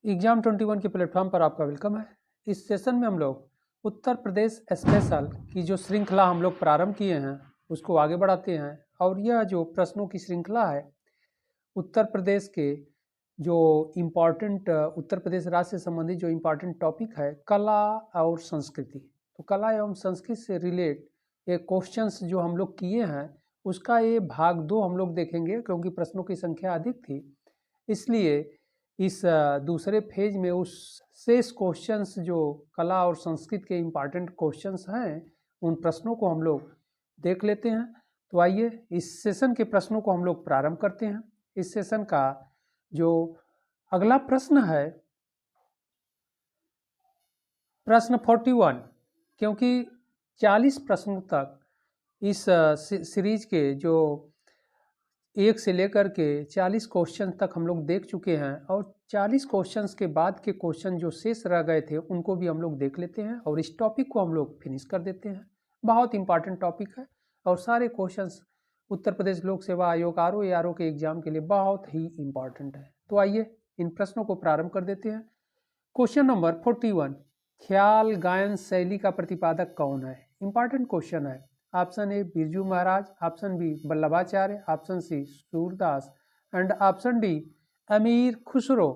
Exam 21 के platform पर आपका वेलकम है। इस सेशन में हम लोग उत्तर प्रदेश स्पेशल की जो श्रृंखला हम लोग प्रारंभ किए हैं उसको आगे बढ़ाते हैं। और यह जो प्रश्नों की श्रृंखला है उत्तर प्रदेश के जो इम्पॉर्टेंट उत्तर प्रदेश राज्य से संबंधित जो इम्पॉर्टेंट टॉपिक है कला और संस्कृति। तो कला एवं संस्कृति से रिलेट ये क्वेश्चंस जो हम लोग किए हैं उसका ये भाग 2 हम लोग देखेंगे, क्योंकि प्रश्नों की संख्या अधिक थी। इसलिए इस दूसरे फेज में उस शेष क्वेश्चंस जो कला और संस्कृत के इम्पॉर्टेंट क्वेश्चंस हैं उन प्रश्नों को हम लोग देख लेते हैं। तो आइए इस सेशन के प्रश्नों को हम लोग प्रारंभ करते हैं। इस सेशन का जो अगला प्रश्न है प्रश्न 41, क्योंकि 40 प्रश्नों तक इस सीरीज के जो 1 से लेकर के 40 क्वेश्चन तक हम लोग देख चुके हैं, और 40 क्वेश्चंस के बाद के क्वेश्चन जो शेष रह गए थे उनको भी हम लोग देख लेते हैं और इस टॉपिक को हम लोग फिनिश कर देते हैं। बहुत इंपॉर्टेंट टॉपिक है और सारे क्वेश्चंस उत्तर प्रदेश लोक सेवा आयोग RO के एग्जाम के लिए बहुत ही इंपॉर्टेंट है। तो आइए इन प्रश्नों को प्रारंभ कर देते हैं। क्वेश्चन नंबर 41, ख्याल गायन शैली का प्रतिपादक कौन है? इंपॉर्टेंट क्वेश्चन है। Option A Birju Maharaj, option B Vallabhacharya, option C Surdas and option D Amir Khusro.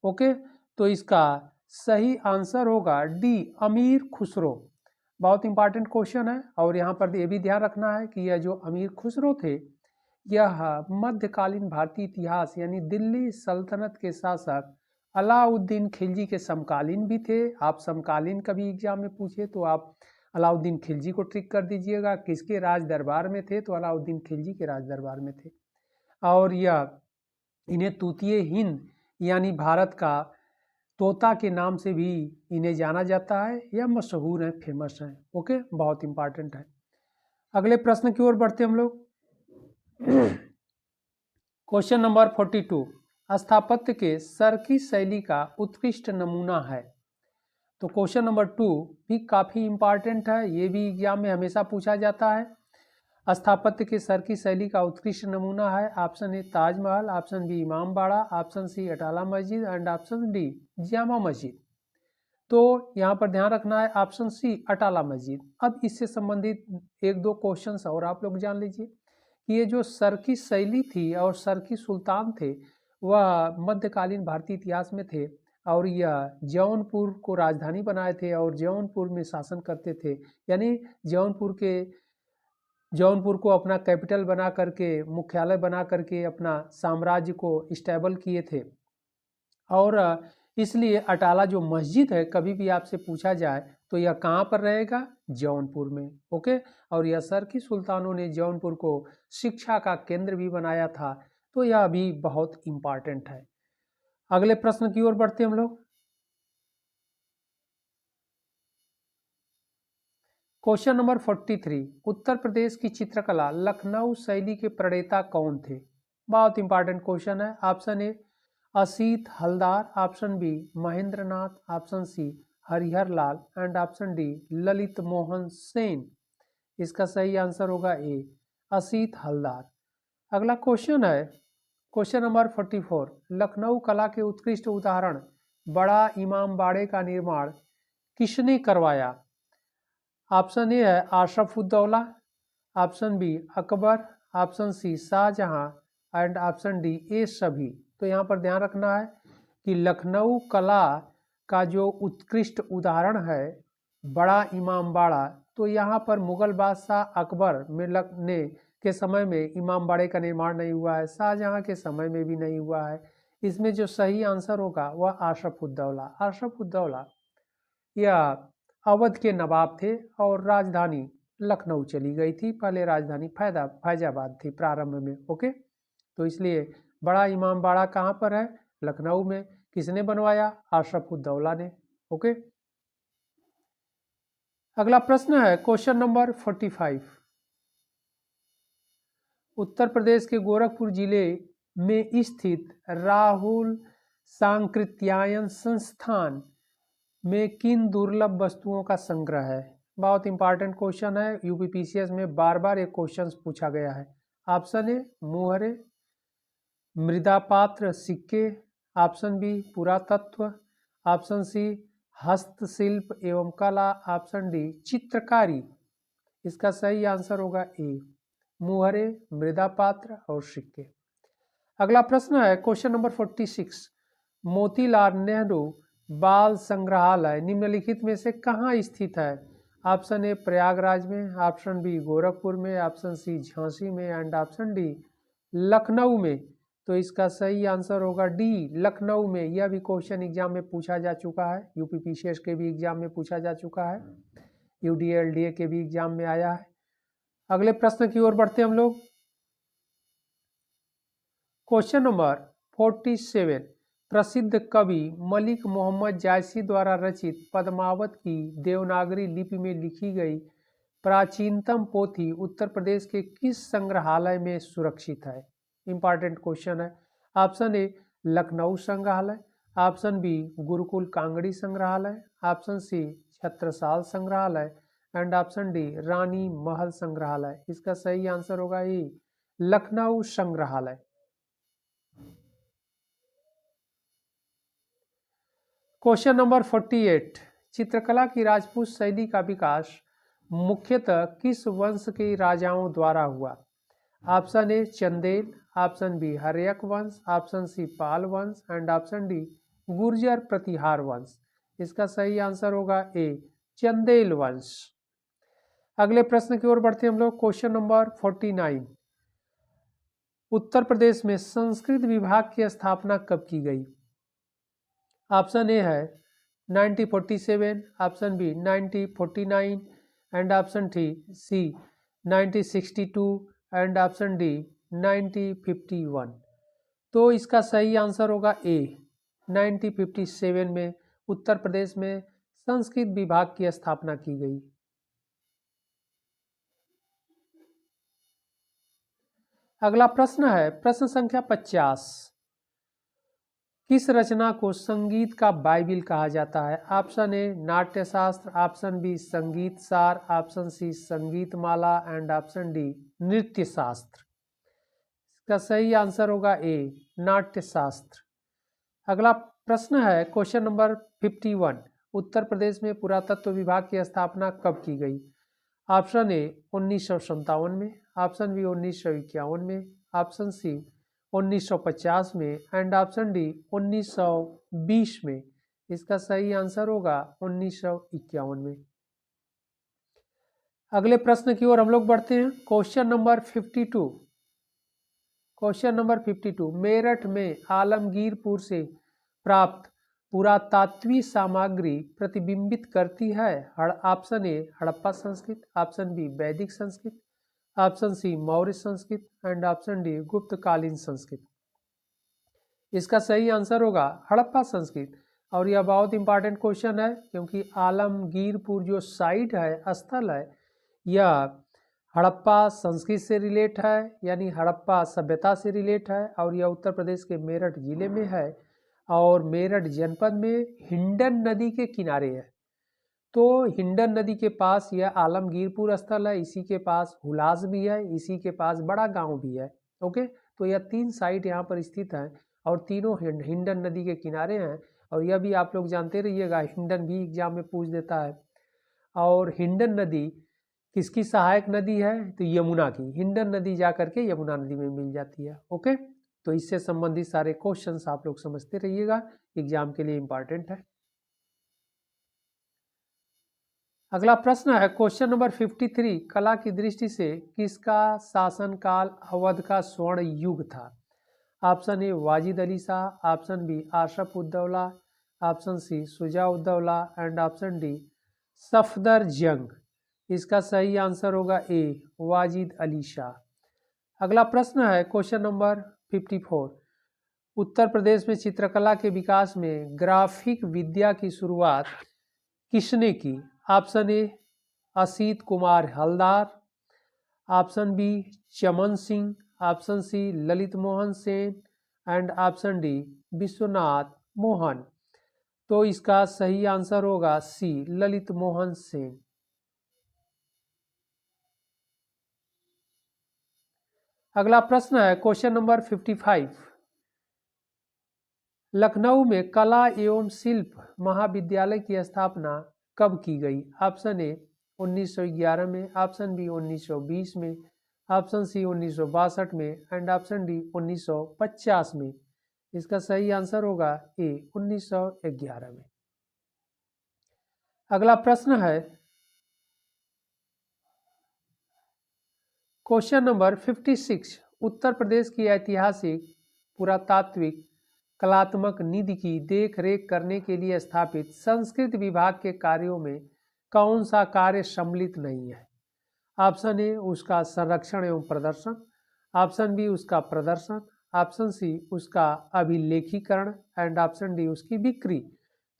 Okay, तो इसका सही आंसर होगा डी, अमीर खुसरो। बहुत इंपॉर्टेंट क्वेश्चन है और यहाँ पर ये भी ध्यान रखना है कि यह जो अमीर खुसरो थे यह मध्यकालीन भारतीय इतिहास यानी दिल्ली सल्तनत के शासक अलाउद्दीन खिलजी के समकालीन भी थे। आप समकालीन कभी एग्जाम में पूछे तो आप अलाउद्दीन खिलजी को ट्रिक कर दीजिएगा। किसके राज दरबार में थे? तो अलाउद्दीन खिलजी के राज दरबार में थे। और यह इन्हें तूतीय हिंद यानी भारत का तोता के नाम से भी इन्हें जाना जाता है। यह मशहूर है, फेमस है। ओके, बहुत इंपॉर्टेंट है। अगले प्रश्न की ओर बढ़ते हम लोग। क्वेश्चन नंबर 42, स्थापत्य के सरकी शैली का उत्कृष्ट नमूना है। तो क्वेश्चन नंबर 2 भी काफ़ी इंपॉर्टेंट है, ये भी एग्जाम में हमेशा पूछा जाता है। स्थापत्य के सरकी शैली का उत्कृष्ट नमूना है। Option A Taj Mahal, option B Imambara, option C Atala Masjid and option D Jama Masjid. तो यहाँ पर ध्यान रखना है ऑप्शन सी अटाला मस्जिद। अब इससे संबंधित 1-2 क्वेश्चंस और आप लोग जान लीजिए कि ये जो सरकी शैली थी और सरकी सुल्तान थे वह मध्यकालीन भारतीय इतिहास में थे और यह जौनपुर को राजधानी बनाए थे और जौनपुर में शासन करते थे। यानी जौनपुर को अपना कैपिटल बना करके, मुख्यालय बना करके अपना साम्राज्य को स्टेबल किए थे। और इसलिए अटाला जो मस्जिद है कभी भी आपसे पूछा जाए तो यह कहाँ पर रहेगा? जौनपुर में। ओके, और यह सरकी सुल्तानों ने जौनपुर को शिक्षा का केंद्र भी बनाया था। तो यह भी बहुत इंपॉर्टेंट है। अगले प्रश्न की ओर बढ़ते हम लोग। क्वेश्चन नंबर 43, उत्तर प्रदेश की चित्रकला लखनऊ शैली के प्रणेता कौन थे? बहुत इंपॉर्टेंट क्वेश्चन है। Option A Asit Haldar, option B Mahendranath, option C Harihar Lal and option D Lalit Mohan Sen. इसका सही आंसर होगा ए, असीत हलदार। अगला क्वेश्चन है क्वेश्चन नंबर 44, लखनऊ कला के उत्कृष्ट उदाहरण बड़ा इमामबाड़े का निर्माण किसने करवाया? ऑप्शन ए है Ashrafuddaula, option B Akbar, option C Shahjahan and option D ए सभी। तो यहाँ पर ध्यान रखना है कि लखनऊ कला का जो उत्कृष्ट उदाहरण है बड़ा इमामबाड़ा, तो यहाँ पर मुगल बादशाह अकबर ने के समय में इमामबाड़े का निर्माण नहीं हुआ है, शाहजहां के समय में भी नहीं हुआ है। इसमें जो सही आंसर होगा वह आशरफुद्दौला। आशरफुद्दौला यह अवध के नवाब थे और राजधानी लखनऊ चली गई थी। पहले राजधानी फैजाबाद थी प्रारंभ में। ओके, तो इसलिए बड़ा इमामबाड़ा कहाँ पर है? लखनऊ में। किसने बनवाया? आशरफुद्दौला ने। ओके, अगला प्रश्न है क्वेश्चन नंबर 45, उत्तर प्रदेश के गोरखपुर जिले में स्थित राहुल सांकृत्यायन संस्थान में किन दुर्लभ वस्तुओं का संग्रह है? बहुत इंपॉर्टेंट क्वेश्चन है, यूपीपीसीएस में बार बार एक क्वेश्चन पूछा गया है। ऑप्शन ए मोहरे, मृदा पात्र सिक्के, ऑप्शन बी पुरातत्व, ऑप्शन सी हस्तशिल्प एवं कला, ऑप्शन डी चित्रकारी। इसका सही आंसर होगा ए मुहरे, मृदा पात्र और सिक्के। अगला प्रश्न है क्वेश्चन नंबर 46, मोतीलाल नेहरू बाल संग्रहालय निम्नलिखित में से कहाँ स्थित है? ऑप्शन ए प्रयागराज में, ऑप्शन बी गोरखपुर में, ऑप्शन सी झांसी में एंड ऑप्शन डी लखनऊ में। तो इसका सही आंसर होगा डी लखनऊ में। यह भी क्वेश्चन एग्जाम में पूछा जा चुका है, यूपीपीसीएस के भी एग्जाम में पूछा जा चुका है, यूडीएलडीए के भी एग्जाम में आया है। अगले प्रश्न की ओर बढ़ते हम लोग। क्वेश्चन नंबर 47, प्रसिद्ध कवि मलिक मोहम्मद जायसी द्वारा रचित पद्मावत की देवनागरी लिपि में लिखी गई प्राचीनतम पोथी उत्तर प्रदेश के किस संग्रहालय में सुरक्षित है? इंपॉर्टेंट क्वेश्चन है। ऑप्शन ए लखनऊ संग्रहालय, ऑप्शन बी गुरुकुल कांगड़ी संग्रहालय, ऑप्शन सी छत्रसाल संग्रहालय एंड ऑप्शन डी रानी महल संग्रहालय। इसका सही आंसर होगा ए लखनऊ संग्रहालय। क्वेश्चन नंबर 48, चित्रकला की राजपूत शैली का विकास मुख्यतः किस वंश के राजाओं द्वारा हुआ? Option A Chandel, option B Haryak वंश, ऑप्शन सी पाल वंश and option D Gurjara Pratihara वंश। इसका सही आंसर होगा ए चंदेल वंश। अगले प्रश्न की ओर बढ़ते हम लोग। क्वेश्चन नंबर 49, उत्तर प्रदेश में संस्कृत विभाग की स्थापना कब की गई? ऑप्शन ए है 1947, option B 1949 and option C 1962 and option D 1951। तो इसका सही आंसर होगा ए 1957 में उत्तर प्रदेश में संस्कृत विभाग की स्थापना की गई। अगला प्रश्न है प्रश्न संख्या 50, किस रचना को संगीत का बाइबिल कहा जाता है? Option A Natyashastra, option B Sangeet Saar, option C संगीत माला एंड ऑप्शन डी नृत्य शास्त्र। इसका सही आंसर होगा ए नाट्यशास्त्र। अगला प्रश्न है क्वेश्चन नंबर 51, उत्तर प्रदेश में पुरातत्व विभाग की स्थापना कब की गई? ऑप्शन ए 1957 में, ऑप्शन बी 1951 में, ऑप्शन सी 1950 में एंड ऑप्शन डी 1920 में। इसका सही आंसर होगा 1951 में। अगले प्रश्न की ओर हम लोग बढ़ते हैं। Question number 52, question number 52, Meerut में आलमगीरपुर से प्राप्त पुरातात्विक सामग्री प्रतिबिंबित करती है? ऑप्शन ए हड़प्पा संस्कृत, ऑप्शन बी वैदिक संस्कृत, ऑप्शन सी मौर्य संस्कृत एंड ऑप्शन डी गुप्तकालीन संस्कृत। इसका सही आंसर होगा हड़प्पा संस्कृत। और यह बहुत इंपॉर्टेंट क्वेश्चन है क्योंकि आलमगीरपुर जो साइट है, स्थल है, यह हड़प्पा संस्कृत से रिलेट है, यानी हड़प्पा सभ्यता से रिलेट है और यह उत्तर प्रदेश के मेरठ जिले में है और मेरठ जनपद में हिंडन नदी के किनारे है। तो हिंडन नदी के पास यह आलमगीरपुर स्थल है, इसी के पास हुलास भी है, इसी के पास बड़ा गांव भी है। ओके, तो यह तीन साइट यहाँ पर स्थित हैं और तीनों हिंडन नदी के किनारे हैं। और यह भी आप लोग जानते रहिएगा, हिंडन भी एग्जाम में पूछ देता है। और हिंडन नदी किसकी सहायक नदी है? तो यमुना की। हिंडन नदी जा करके यमुना नदी में मिल जाती है। ओके, तो इससे संबंधित सारे क्वेश्चंस आप लोग समझते रहिएगा, एग्जाम के लिए इंपॉर्टेंट है। अगला प्रश्न है क्वेश्चन नंबर 53, कला की दृष्टि से किसका शासनकाल अवध का स्वर्ण युग था? Option A Wajid Ali Shah, option B Asaf Uddaula, option C Shuja Uddaula and option D Safdar Jung. इसका सही आंसर होगा ए वाजिद अली शाह। अगला प्रश्न है क्वेश्चन नंबर 54, उत्तर प्रदेश में चित्रकला के विकास में ग्राफिक विद्या की शुरुआत किसने की? Option A Asit Kumar Haldar, option B Chaman Singh, option C Lalit Mohan Sen and option D Vishwanath Mohan. तो इसका सही आंसर होगा सी ललित मोहन सेन। अगला प्रश्न है क्वेश्चन नंबर 55, लखनऊ में कला एवं शिल्प महाविद्यालय की स्थापना कब की गई? ऑप्शन ए 1911 में, ऑप्शन बी 1920 में, ऑप्शन सी 1962 में एंड ऑप्शन डी 1950 में। इसका सही आंसर होगा ए 1911 में। अगला प्रश्न है क्वेश्चन नंबर 56। उत्तर प्रदेश की ऐतिहासिक पुरातात्विक कलात्मक निधि की देख रेख करने के लिए स्थापित संस्कृत विभाग के कार्यों में कौन सा कार्य सम्मिलित नहीं है? ऑप्शन ए उसका संरक्षण एवं प्रदर्शन, ऑप्शन बी उसका प्रदर्शन, ऑप्शन सी उसका अभिलेखीकरण एंड ऑप्शन डी उसकी बिक्री।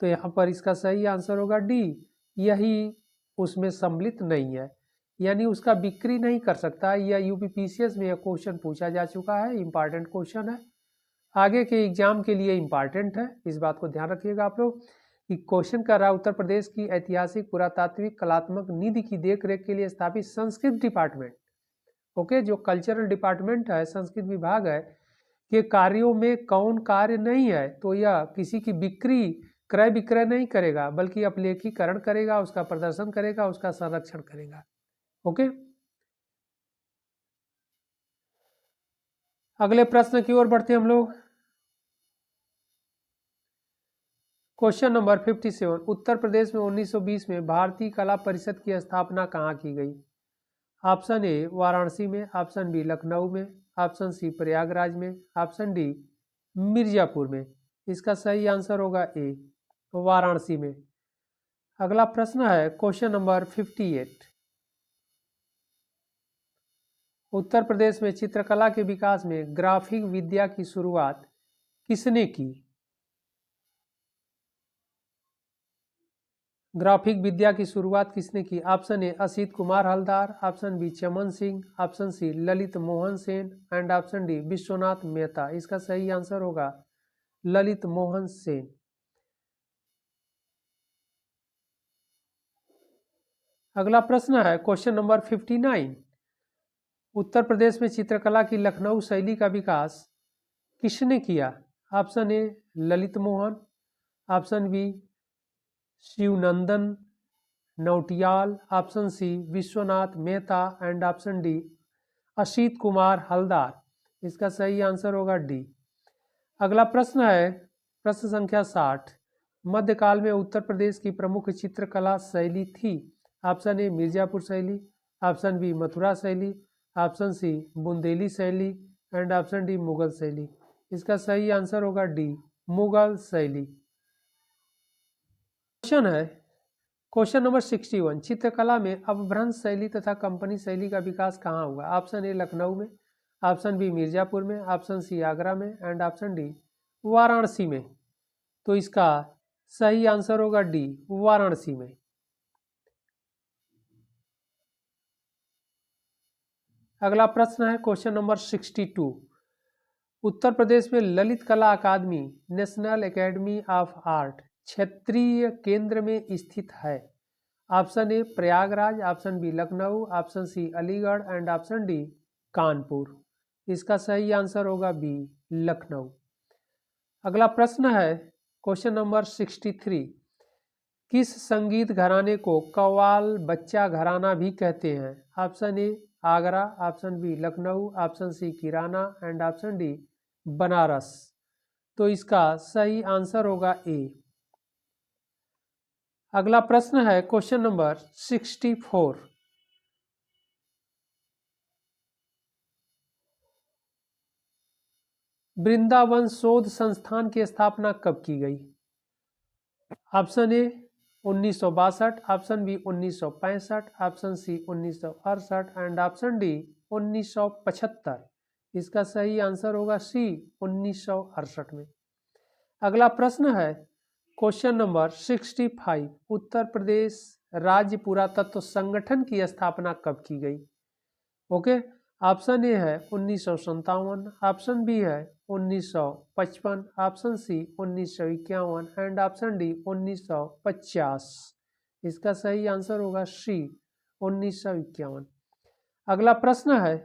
तो यहाँ पर इसका सही आंसर होगा डी, यही उसमें सम्मिलित नहीं है, यानी उसका बिक्री नहीं कर सकता। यह यूपीपीसीएस में यह क्वेश्चन पूछा जा चुका है, इंपॉर्टेंट क्वेश्चन है, आगे के एग्जाम के लिए इंपॉर्टेंट है। इस बात को ध्यान रखिएगा आप लोग कि क्वेश्चन कर रहा है उत्तर प्रदेश की ऐतिहासिक पुरातात्विक कलात्मक निधि की देखरेख के लिए स्थापित संस्कृत डिपार्टमेंट, ओके, जो कल्चरल डिपार्टमेंट है, संस्कृत विभाग है, के कार्यों में कौन कार्य नहीं है? तो यह किसी की बिक्री क्रय विक्रय नहीं करेगा, बल्कि अभिलेखीकरण करेगा, उसका प्रदर्शन करेगा, उसका संरक्षण करेगा। ओके, अगले प्रश्न की ओर बढ़ते हम लोग। Question number 57। उत्तर प्रदेश में 1920 में भारतीय कला परिषद की स्थापना कहाँ की गई? ऑप्शन ए वाराणसी में, ऑप्शन बी लखनऊ में, ऑप्शन सी प्रयागराज में, ऑप्शन डी मिर्जापुर में। इसका सही आंसर होगा ए वाराणसी में। अगला प्रश्न है क्वेश्चन नंबर 58। उत्तर प्रदेश में चित्रकला के विकास में ग्राफिक विद्या की शुरुआत किसने की? ग्राफिक विद्या की शुरुआत किसने की? Option A Asit Kumar Haldar, option B Chaman Singh, option C Lalit Mohan Sen and option D Vishwanath Mehta. इसका सही आंसर होगा ललित मोहन सेन। अगला प्रश्न है क्वेश्चन नंबर 59। उत्तर प्रदेश में चित्रकला की लखनऊ शैली का विकास किसने किया? Option A Lalit Mohan, option B Shivnandan Nautiyal, option C Vishwanath Mehta and option D Asit Kumar Haldar. इसका सही आंसर होगा डी। अगला प्रश्न है प्रश्न संख्या 60। मध्यकाल में उत्तर प्रदेश की प्रमुख चित्रकला शैली थी? ऑप्शन ए मिर्जापुर शैली, ऑप्शन बी मथुरा शैली, ऑप्शन सी बुंदेली शैली एंड ऑप्शन डी मुगल शैली। इसका सही आंसर होगा डी मुगल शैली। क्वेश्चन है क्वेश्चन नंबर 61। चित्रकला में अपभ्रंश शैली तथा कंपनी शैली का विकास कहाँ हुआ? ऑप्शन ए लखनऊ में, ऑप्शन बी मिर्जापुर में, ऑप्शन सी आगरा में एंड ऑप्शन डी वाराणसी में। तो इसका सही आंसर होगा डी वाराणसी में। अगला प्रश्न है क्वेश्चन नंबर 62। उत्तर प्रदेश में Lalit Kala Akademi national academy of art क्षेत्रीय केंद्र में स्थित है? Option A Prayagraj, option B Lucknow, option C Aligarh and option D Kanpur. इसका सही आंसर होगा बी लखनऊ। अगला प्रश्न है क्वेश्चन नंबर 63। किस संगीत घराने को कव्वाल बच्चा घराना भी कहते हैं? Option A Agra, option B Lucknow, option C Kirana and option D Banaras. तो इसका सही आंसर होगा ए। अगला प्रश्न है क्वेश्चन नंबर 64। वृंदावन शोध संस्थान की स्थापना कब की गई? Option A 1962, option B 1965, option C 1968 and option D 1975। इसका सही आंसर होगा सी 1968 में। अगला प्रश्न है क्वेश्चन नंबर 65। उत्तर प्रदेश राज्य पुरातत्व संगठन की स्थापना कब की गई? ओके, ऑप्शन ए है 1957, ऑप्शन बी है 1955, option C 1951 and option D 1950। इसका सही आंसर होगा सी 1951। अगला प्रश्न है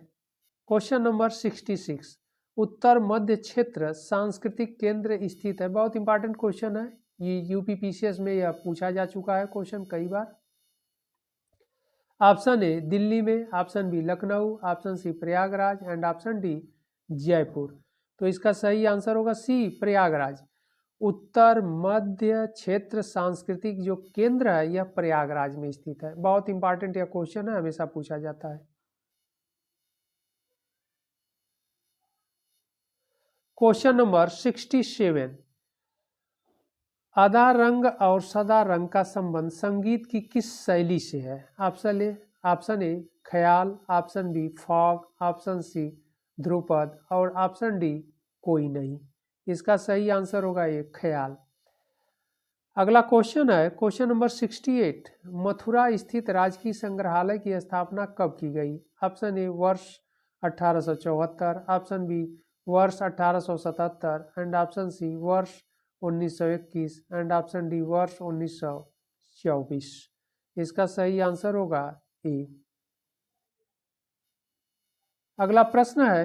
क्वेश्चन नंबर 66। उत्तर मध्य क्षेत्र सांस्कृतिक केंद्र स्थित है? बहुत इंपॉर्टेंट क्वेश्चन है, ये यूपीपीसीएस में यह पूछा जा चुका है क्वेश्चन कई बार। ऑप्शन ए दिल्ली में, option B Lucknow, option C Prayagraj and option D Jaipur. तो इसका सही आंसर होगा सी प्रयागराज। उत्तर मध्य क्षेत्र सांस्कृतिक जो केंद्र है यह प्रयागराज में स्थित है। बहुत इंपॉर्टेंट यह क्वेश्चन है, हमेशा पूछा जाता है। क्वेश्चन नंबर 67, आधा रंग और सदा रंग का संबंध संगीत की किस शैली से है? Option A khayal, option B फॉग, ऑप्शन सी ध्रुपद और ऑप्शन डी कोई नहीं। इसका सही आंसर होगा ये ख्याल। अगला क्वेश्चन है क्वेश्चन नंबर 68, मथुरा स्थित राजकीय संग्रहालय की स्थापना कब की गई? ऑप्शन ए वर्ष 1874, ऑप्शन बी वर्ष 1877 एंड ऑप्शन सी वर्ष 1921 एंड ऑप्शन डी वर्ष 1924। इसका सही आंसर होगा ए। अगला प्रश्न है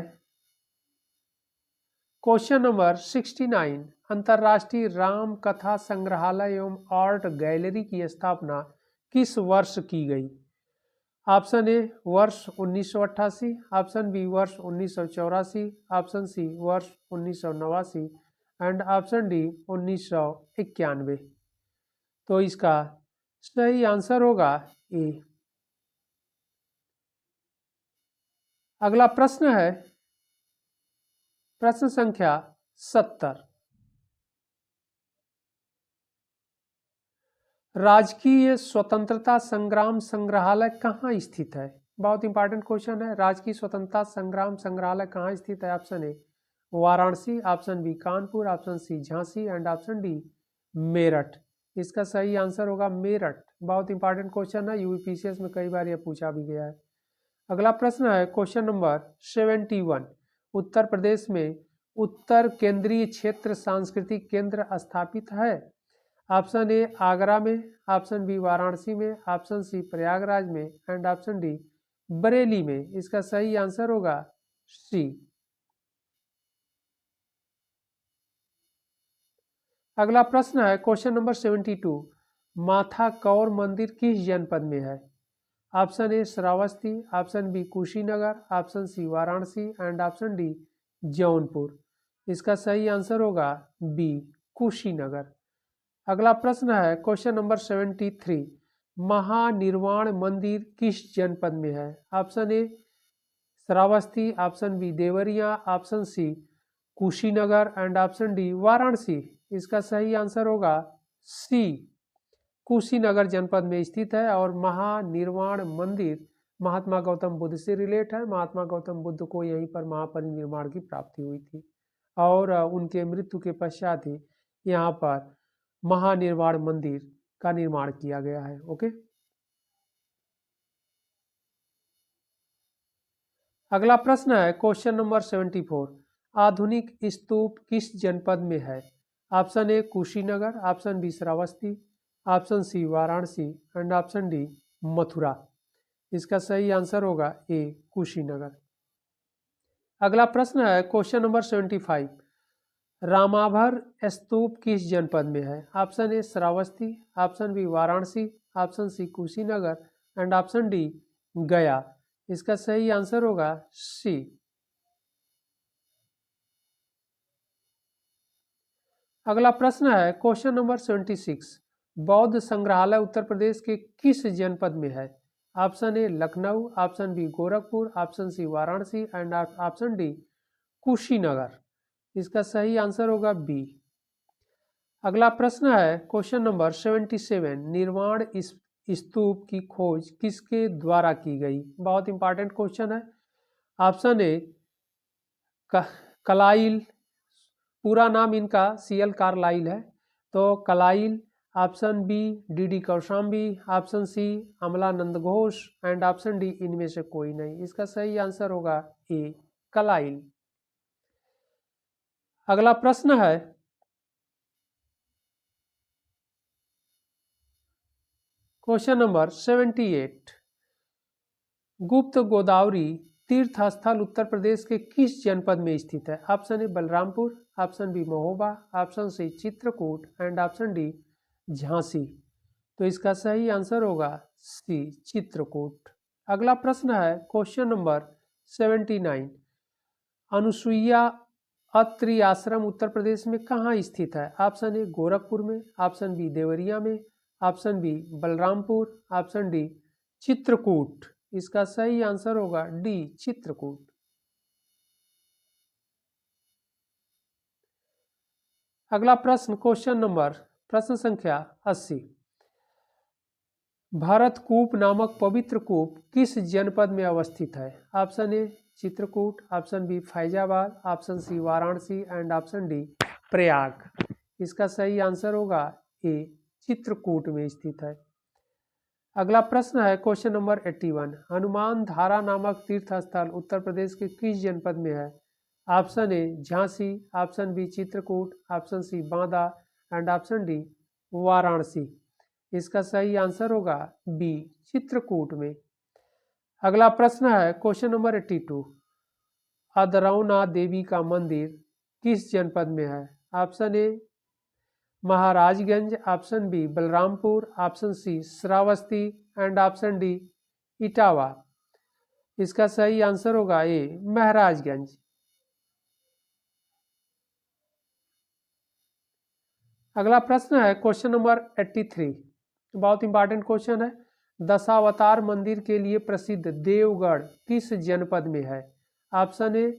क्वेश्चन नंबर 69, अंतर्राष्ट्रीय राम कथा संग्रहालय एवं आर्ट गैलरी की स्थापना किस वर्ष की गई? ऑप्शन ए वर्ष 1988, ऑप्शन बी वर्ष 1984, ऑप्शन सी वर्ष 1989 एंड ऑप्शन डी 1991। तो इसका सही आंसर होगा ए। अगला प्रश्न है प्रश्न संख्या 70, राजकीय स्वतंत्रता संग्राम संग्रहालय कहाँ स्थित है? बहुत इंपॉर्टेंट क्वेश्चन है। राजकीय स्वतंत्रता संग्राम संग्रहालय कहाँ स्थित है? Option A Varanasi, option B Kanpur, option C Jhansi and option D Meerut. इसका सही आंसर होगा मेरठ। बहुत इंपॉर्टेंट क्वेश्चन है, यूपीपीसीएस में कई बार यह पूछा भी गया है। अगला प्रश्न है क्वेश्चन नंबर 71, उत्तर प्रदेश में उत्तर केंद्रीय क्षेत्र सांस्कृतिक केंद्र स्थापित है? ऑप्शन ए आगरा में, ऑप्शन बी वाराणसी में, ऑप्शन सी प्रयागराज में एंड ऑप्शन डी बरेली में। इसका सही आंसर होगा सी। अगला प्रश्न है क्वेश्चन नंबर 72, माथा कौर मंदिर किस जनपद में है? Option A Shravasti, option B Kushinagar, option C Varanasi and option D Jaunpur. इसका सही आंसर होगा बी कुशीनगर। अगला प्रश्न है क्वेश्चन नंबर 73, महानिर्वाण मंदिर किस जनपद में है? Option A Shravasti, option B Deoria, option C Kushinagar and option D Varanasi. इसका सही आंसर होगा सी कुशीनगर जनपद में स्थित है। और महानिर्वाण मंदिर महात्मा गौतम बुद्ध से रिलेट है। महात्मा गौतम बुद्ध को यहीं पर महापरिनिर्वाण की प्राप्ति हुई थी और उनके मृत्यु के पश्चात ही यहाँ पर महानिर्वाण मंदिर का निर्माण किया गया है। ओके, अगला प्रश्न है क्वेश्चन नंबर 74, आधुनिक स्तूप किस जनपद में है? Option A Kushinagar, option B Shravasti, option C Varanasi and option D Mathura. इसका सही आंसर होगा ए कुशीनगर। अगला प्रश्न है क्वेश्चन नंबर 75, रामाभर स्तूप किस जनपद में है? Option A Shravasti, option B Varanasi, option C Kushinagar and option D Gaya. इसका सही आंसर होगा सी। अगला प्रश्न है क्वेश्चन नंबर 76, बौद्ध संग्रहालय उत्तर प्रदेश के किस जनपद में है? Option A Lucknow, option B Gorakhpur, option C Varanasi and option D Kushinagar. इसका सही आंसर होगा बी। अगला प्रश्न है क्वेश्चन नंबर 77, निर्वाण स्तूप की खोज किसके द्वारा की गई? बहुत इंपॉर्टेंट क्वेश्चन है। ऑप्शन ए कलाइल, पूरा नाम इनका सीएल कार्लाइल है, तो Carlyle, option B D Kosambi, option C Amalananda Ghosh and option D इनमें से कोई नहीं। इसका सही आंसर होगा ए कलाइल। अगला प्रश्न है क्वेश्चन नंबर 78, गुप्त गोदावरी तीर्थ स्थल उत्तर प्रदेश के किस जनपद में स्थित है? Option A Balrampur, option B Mahoba, option C Chitrakoot and option D Jhansi. तो इसका सही आंसर होगा सी चित्रकूट। अगला प्रश्न है क्वेश्चन नंबर 79। अनुसुईया अत्रि आश्रम उत्तर प्रदेश में कहाँ स्थित है? ऑप्शन ए गोरखपुर में, ऑप्शन बी देवरिया में, option B Balrampur, option D Chitrakoot. इसका सही आंसर होगा डी चित्रकूट। अगला प्रश्न क्वेश्चन नंबर प्रश्न संख्या 80। भरतकूप नामक पवित्र कूप किस जनपद में अवस्थित है? Option A Chitrakoot, option B Faizabad, option C Varanasi and option D Prayag. इसका सही आंसर होगा ए चित्रकूट में स्थित है। अगला प्रश्न है क्वेश्चन नंबर 81। हनुमान धारा नामक तीर्थ स्थल उत्तर प्रदेश के किस जनपद में है? Option A Jhansi, option B Chitrakoot, option C Banda and option D Varanasi. इसका सही आंसर होगा बी चित्रकूट में। अगला प्रश्न है क्वेश्चन नंबर 82। अदरौना देवी का मंदिर किस जनपद में है? Option A Maharajganj, option B Balrampur, option C Shravasti and option D Etawah. इसका सही आंसर होगा ए महाराजगंज। अगला प्रश्न है क्वेश्चन नंबर 83। बहुत इंपॉर्टेंट क्वेश्चन है। दशावतार मंदिर के लिए प्रसिद्ध देवगढ़ किस जनपद में है? Option A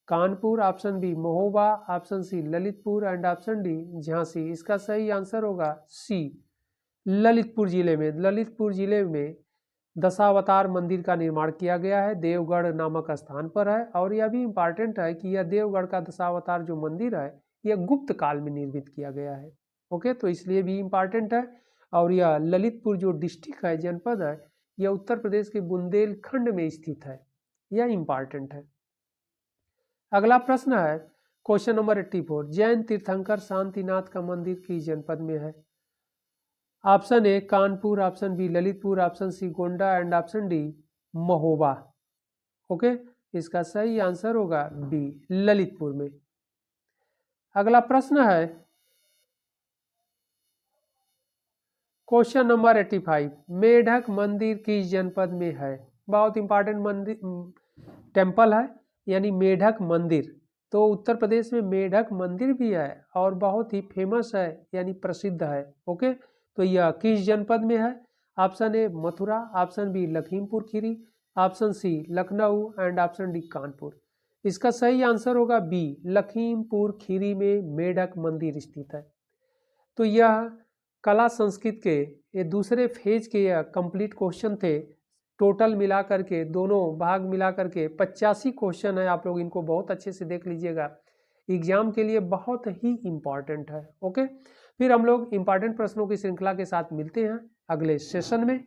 Kanpur, option B Mahoba, option C Lalitpur and option D Jhansi. इसका सही आंसर होगा सी ललितपुर जिले में। ललितपुर जिले में दशावतार मंदिर का निर्माण किया गया है, देवगढ़ नामक स्थान पर है। और यह भी इम्पॉर्टेंट है कि यह देवगढ़ का दशावतार जो मंदिर है यह गुप्त काल में निर्मित किया गया है। ओके, तो इसलिए भी इम्पॉर्टेंट है। और यह ललितपुर जो डिस्ट्रिक्ट है, जनपद है, यह उत्तर प्रदेश के बुंदेलखंड में स्थित है। यह इम्पॉर्टेंट है। अगला प्रश्न है क्वेश्चन नंबर 84। जैन तीर्थंकर शांतिनाथ का मंदिर किस जनपद में है? Option A Kanpur, option B Lalitpur, option C Gonda and option D Mahoba. Okay, इसका सही आंसर होगा बी ललितपुर में। अगला प्रश्न है क्वेश्चन नंबर 85। मेढक मंदिर किस जनपद में है? बहुत इंपॉर्टेंट मंदिर टेम्पल है, यानी मेढक मंदिर। तो उत्तर प्रदेश में मेढक मंदिर भी है और बहुत ही फेमस है, यानी प्रसिद्ध है। ओके, तो यह किस जनपद में है? Option A Mathura, option B Lakhimpur Kheri, option C Lucknow and option D Kanpur. इसका सही आंसर होगा बी लखीमपुर खीरी में मेढक मंदिर स्थित है। तो यह कला संस्कृत के ये दूसरे फेज के यह कंप्लीट क्वेश्चन थे। टोटल मिला करके दोनों भाग मिला करके 85 क्वेश्चन है। आप लोग इनको बहुत अच्छे से देख लीजिएगा, एग्जाम के लिए बहुत ही इम्पॉर्टेंट है। ओके, फिर हम लोग इम्पॉर्टेंट प्रश्नों की श्रृंखला के साथ मिलते हैं अगले सेशन में।